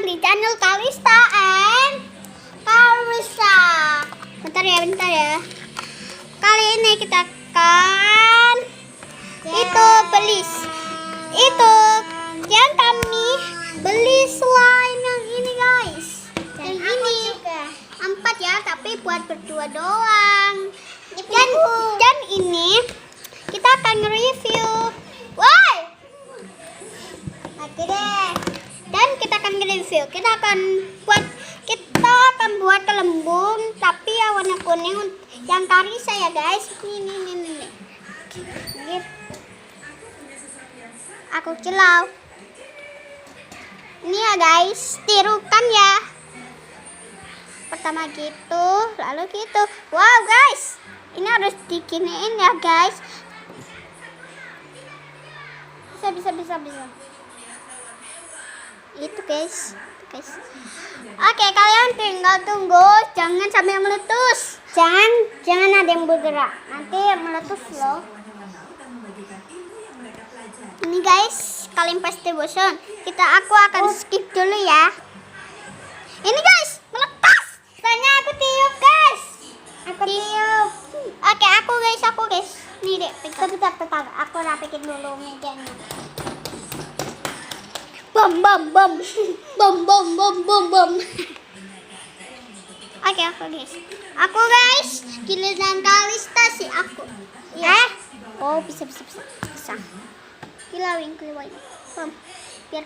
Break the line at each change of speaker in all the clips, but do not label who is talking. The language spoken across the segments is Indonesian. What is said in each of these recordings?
di channel Kalista and Kalista. Bentar ya. Kali ini kita akan itu yang kami beli slime yang ini guys. Dan ini juga 4 ya, tapi buat berdua doang. Dan ini kita akan nge-review. Woi. Oke deh. Dan kita akan nge-review. Kita akan buat kelembung tapi ya warna kuning yang Karisa ya guys. Ini. Aku celau. Ini ya guys, tirukan ya. Pertama gitu, lalu gitu. Wow guys, ini harus dikiniin ya guys. Bisa. Itu guys. Oke, kalian tinggal tunggu, jangan sampai meletus. Jangan ada yang bergerak, nanti meletus loh. Ini guys, kalian pasti bosan. Aku akan skip dulu ya. Ini guys, meletus. Soalnya aku tiup guys. Aku tiup. Oke, aku guys. Nih deh, bentar. Aku rapikin dulu mejanya. Bom. Oke, aku guys, giliran Kalista sih aku. Oh bisa. Kilawin. Bom, biar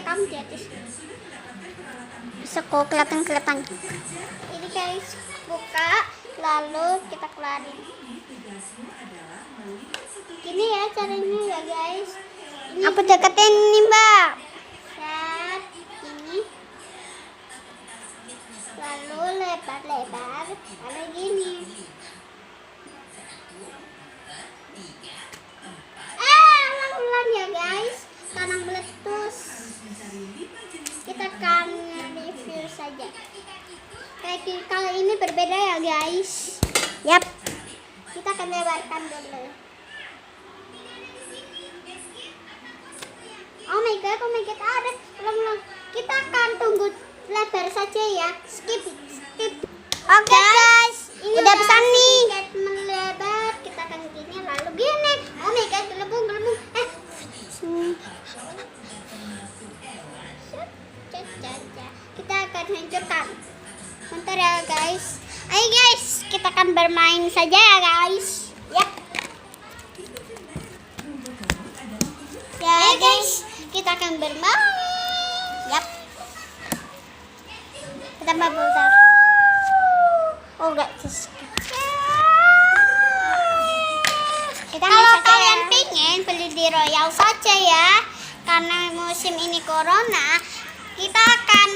kamu di atas. Bisa kok kelihatan. Ini guys, buka, lalu kita kelarin. Gini ya caranya ya guys. Aku deketin nih mbak. Set ini, lalu lebar, lalu gini. Pelan ya guys, karena meletus. Kita akan review saja. Kali ini berbeda ya guys. Yap. Kita akan lebarkan dulu. Oh my god, ada. Kita akan tunggu lebar saja ya. Skip. Oke guys, ini udah pesan nih. Melebar, kita akan gini lalu gini. Oh my god, gelembung. Kita akan hancurkan. Bentar ya guys. Ayo guys, kita akan bermain saja ya guys. Yap. Ya guys, kita akan bermain. Yap. Kita bentar. Oh enggak. Kalau kalian pengen beli di Royal saja ya, karena musim ini corona, kita akan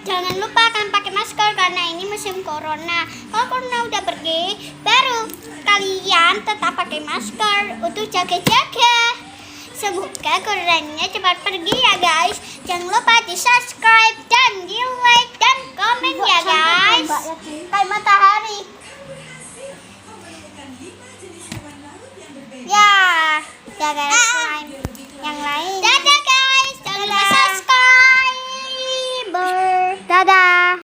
jangan lupa akan pakai masker karena ini musim corona. Kalau corona udah pergi, baru kalian tetap pakai masker untuk jaga-jaga. Semoga coronanya cepat pergi ya guys. Jangan lupa di subscribe dan di like dan komen ya guys. Kayak matahari. Ya, jaga slime yang lain. Dadah.